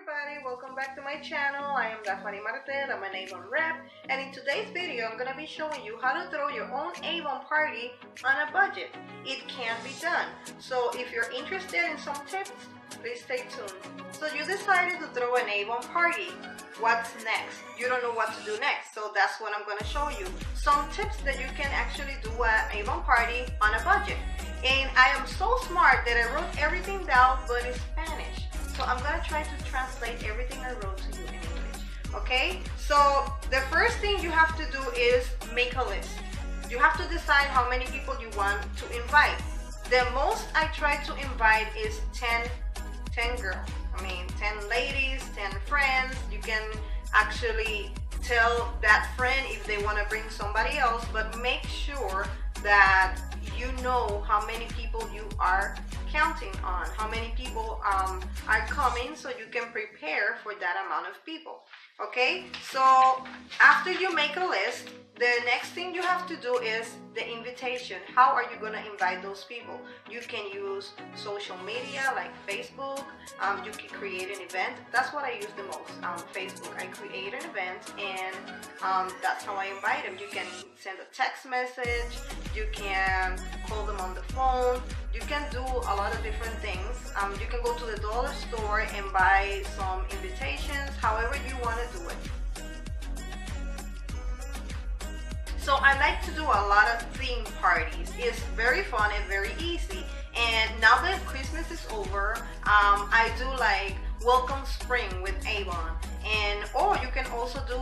everybody, welcome back to my channel. I am Daphne Martel, I'm an Avon rep, and in today's video I'm going to be showing you how to throw your own Avon party on a budget. It can be done. So if you're interested in some tips, please stay tuned. So you decided to throw an Avon party. What's next? You don't know what to do next, so that's what I'm going to show you. Some tips that you can actually do an Avon party on a budget. And I am so smart that I wrote everything down but in Spanish. So I'm going to try to translate everything I wrote to you in English. Okay? So the first thing you have to do is make a list. You have to decide how many people you want to invite. The most I try to invite is 10 girls. I mean 10 ladies, 10 friends. You can actually tell that friend if they want to bring somebody else, but make sure that you know how many people you are counting on, how many people are coming, so you can prepare for that amount of people. Okay, so after you make a list, the next thing you have to do is the invitation. How are you going to invite those people? You can use social media like Facebook. You can create an event. That's what I use the most, Facebook. I create an event and that's how I invite them. You can send a text message. You can call them on the phone. You can do a lot of different things. You can go to the dollar store and buy some invitations, however you want to do it. So I like to do a lot of theme parties. It's very fun and very easy. And now that Christmas is over, I do like Welcome Spring with Avon. Or you can also do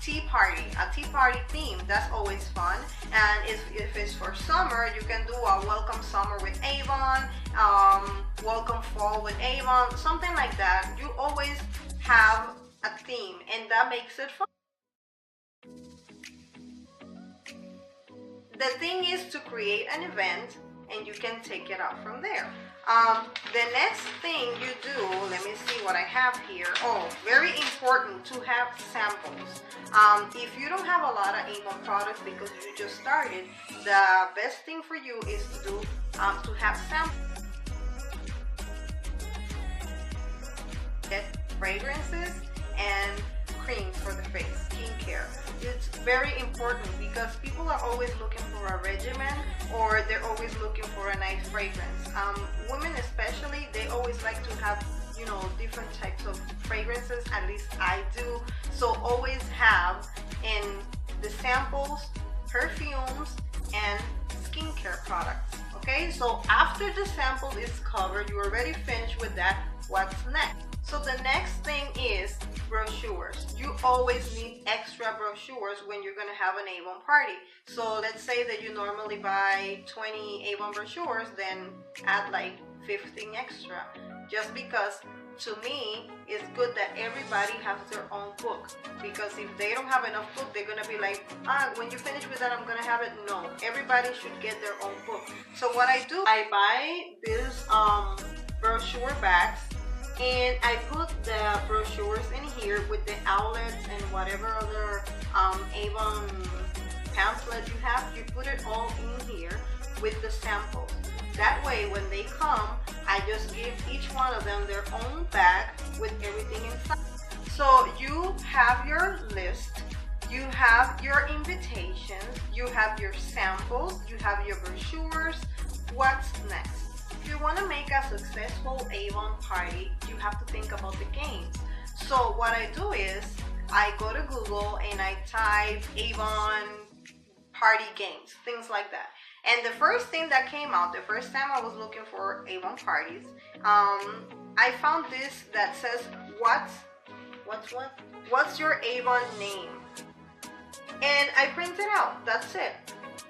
tea party, a tea party theme. That's always fun. And if it's for summer, you can do a Welcome Summer with Avon, Welcome Fall with Avon, something like that. You always have a theme, and that makes it fun. The thing is to create an event and you can take it out from there. The next thing you do, let me see what I have here. Oh, very important to have samples. If you don't have a lot of Avon products because you just started, the best thing for you is to do to have samples. Get fragrances and creams for the face, skincare. It's very important because people are always looking for a regimen or they're always looking for a nice fragrance. Women especially, they always like to have, you know, different types of fragrances, at least I do. So always have in the samples, perfumes and skincare products. Okay, so after the sample is covered, you already finished with that. What's next? So the next thing is brochures. You always need extra brochures when you're going to have an Avon party. So let's say that you normally buy 20 Avon brochures, then add like 15 extra. Just because to me, it's good that everybody has their own book. Because if they don't have enough book, they're going to be like, when you finish with that, I'm going to have it. No, everybody should get their own book. So what I do, I buy these brochure bags. And I put the brochures in here with the outlets and whatever other Avon pamphlet you have. You put it all in here with the samples. That way when they come, I just give each one of them their own bag with everything inside. So you have your list, you have your invitations, you have your samples, you have your brochures. What's next? If you want to make a successful Avon party, you have to think about the games. So what I do is I go to Google and I type Avon party games, things like that. And the first thing that came out, the first time I was looking for Avon parties, I found this that says, what's your Avon name? And I print it out, that's it.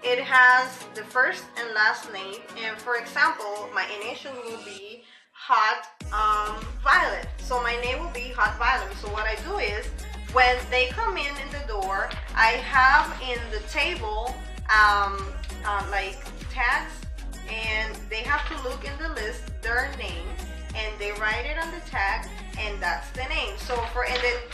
It has the first and last name, and for example, my initial will be Hot Violet. So my name will be Hot Violet. So what I do is, when they come in the door, I have in the table like tags, and they have to look in the list their name, and they write it on the tag, and that's the name. So for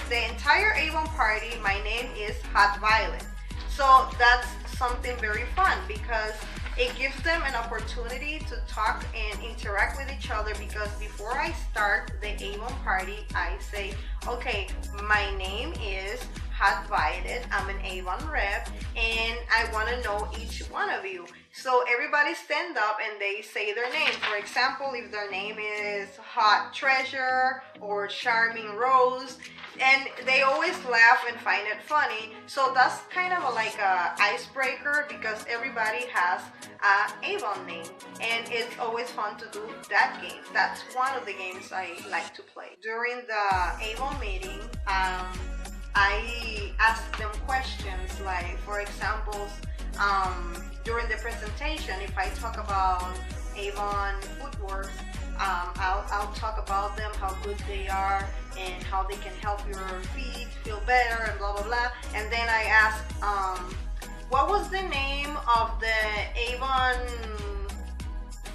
the entire Avon party, my name is Hot Violet. So that's something very fun because It gives them an opportunity to talk and interact with each other, because before I start the Avon party, I say, okay, my name is Hadvaidet, I'm an Avon rep, and I want to know each one of you. So everybody stand up and they say their name. For example, if their name is Hot Treasure or Charming Rose, and they always laugh and find it funny. So that's kind of like a icebreaker, because everybody has a Avon name, and it's always fun to do that game. That's one of the games I like to play. During the Avon meeting, I ask them questions, like, for example, during the presentation, if I talk about Avon Footworks, I'll talk about them, how good they are, and how they can help your feet feel better, and blah blah blah. And then I ask, what was the name of the Avon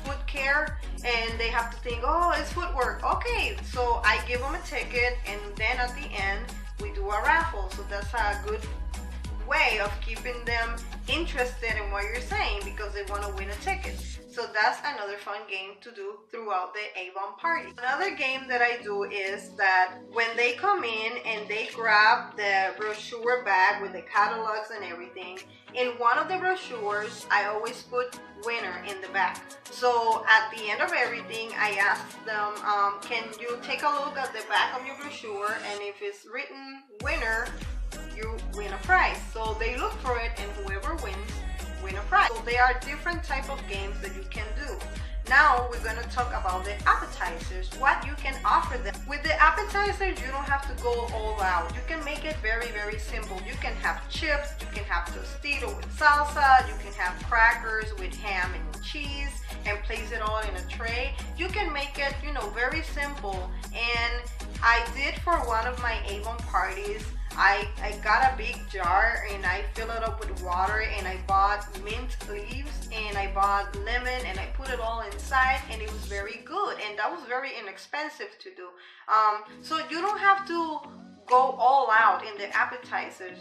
foot care? And they have to think, oh, it's footwork. Okay, so I give them a ticket, and then at the end we do a raffle. So that's a good way of keeping them interested in what you're saying, because they want to win a ticket. So that's another fun game to do throughout the Avon party. Another game that I do is that when they come in and they grab the brochure bag with the catalogs and everything, in one of the brochures I always put winner in the back. So at the end of everything, I ask them, can you take a look at the back of your brochure, and if it's written winner, you win a prize. So they look for it, and whoever wins win a prize. So there are different type of games that you can do. Now we're going to talk about the appetizers, what you can offer them. With the appetizers, you don't have to go all out. You can make it very, very simple. You can have chips, you can have tostito with salsa, you can have crackers with ham and cheese, and place it all in a tray. You can make it, very simple. And I did for one of my Avon parties, I got a big jar and I fill it up with water, and I bought mint leaves, and I bought lemon, and I put it all inside, and it was very good, and that was very inexpensive to do. So you don't have to go all out in the appetizers,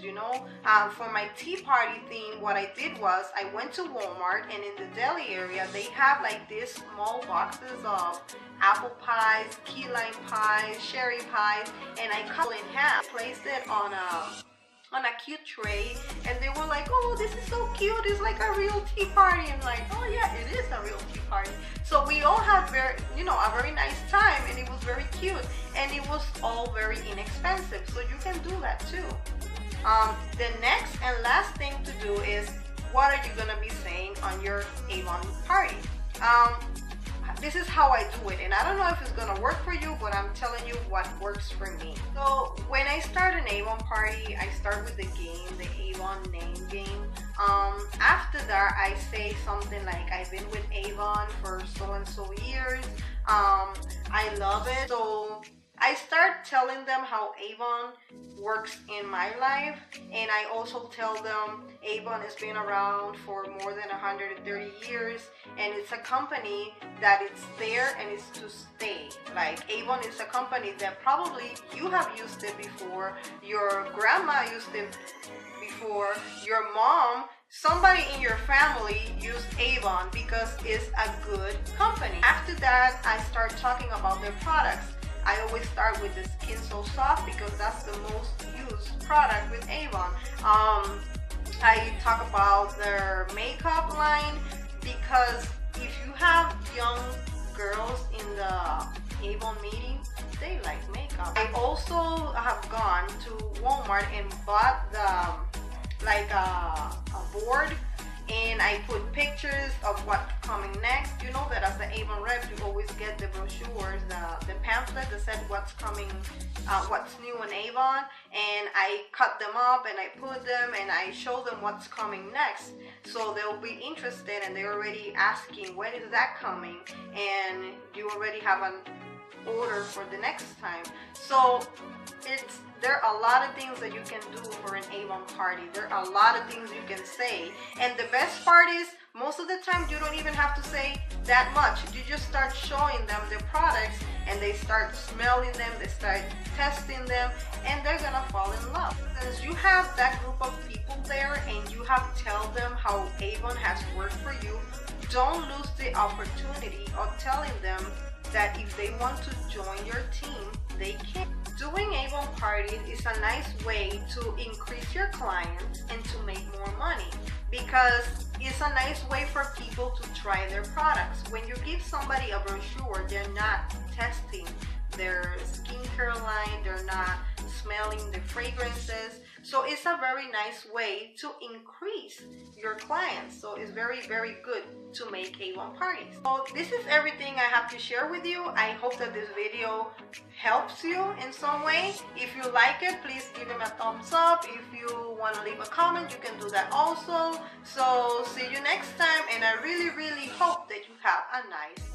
For my tea party theme, what I did was I went to Walmart, and in the deli area they have like these small boxes of apple pies, key lime pies, cherry pies, and I cut it in half, placed it on a cute tray, and they were like, oh, this is so cute, it's like a real tea party. I'm like, oh yeah, it is a real tea party. So we all had a very nice time, and it was very cute, and it was all very inexpensive. So you can do that too. The next and last thing to do is, what are you gonna be saying on your Avon party? This is how I do it, and I don't know if it's gonna work for you, but I'm telling you what works for me. So when I start an Avon party, I start with the game, the Avon name game. After that, I say something like, I've been with Avon for so and so years. I love it. So I start telling them how Avon works in my life, and I also tell them Avon has been around for more than 130 years, and it's a company that it's there and it's to stay. Like, Avon is a company that probably you have used it before, your grandma used it before, your mom, somebody in your family used Avon, because it's a good company. After that, I start talking about their products. I always start with the Skin So Soft, because that's the most used product with Avon. I talk about their makeup line, because if you have young girls in the Avon meeting, they like makeup. I also have gone to Walmart and bought a board, and I put pictures of what's coming next. You know that as an Avon rep, you always get the brochures, the pamphlet that said what's coming, what's new in Avon, and I cut them up and I put them and I show them what's coming next. So they'll be interested, and they're already asking, when is that coming? And you already have an order for the next time. So there are a lot of things that you can do for an Avon party. There are a lot of things you can say, and the best part is Most of the time you don't even have to say that much. You just start showing them the products and they start smelling them, they start testing them, and they're gonna fall in love. Since you have that group of people there and you have tell them how Avon has worked for you, don't lose the opportunity of telling them that if they want to join your team, they can. Doing Avon parties is a nice way to increase your clients and to make more money, because it's a nice way for people to try their products. When you give somebody a brochure, they're not testing their skincare line, they're not smelling the fragrances. So it's a very nice way to increase your clients. So it's very, very good to make Avon parties. So this is everything I have to share with you. I hope that this video helps you in some way. If you like it, please give him a thumbs up. If you want to leave a comment, you can do that also. So see you next time, and I really, really hope that you have a nice day.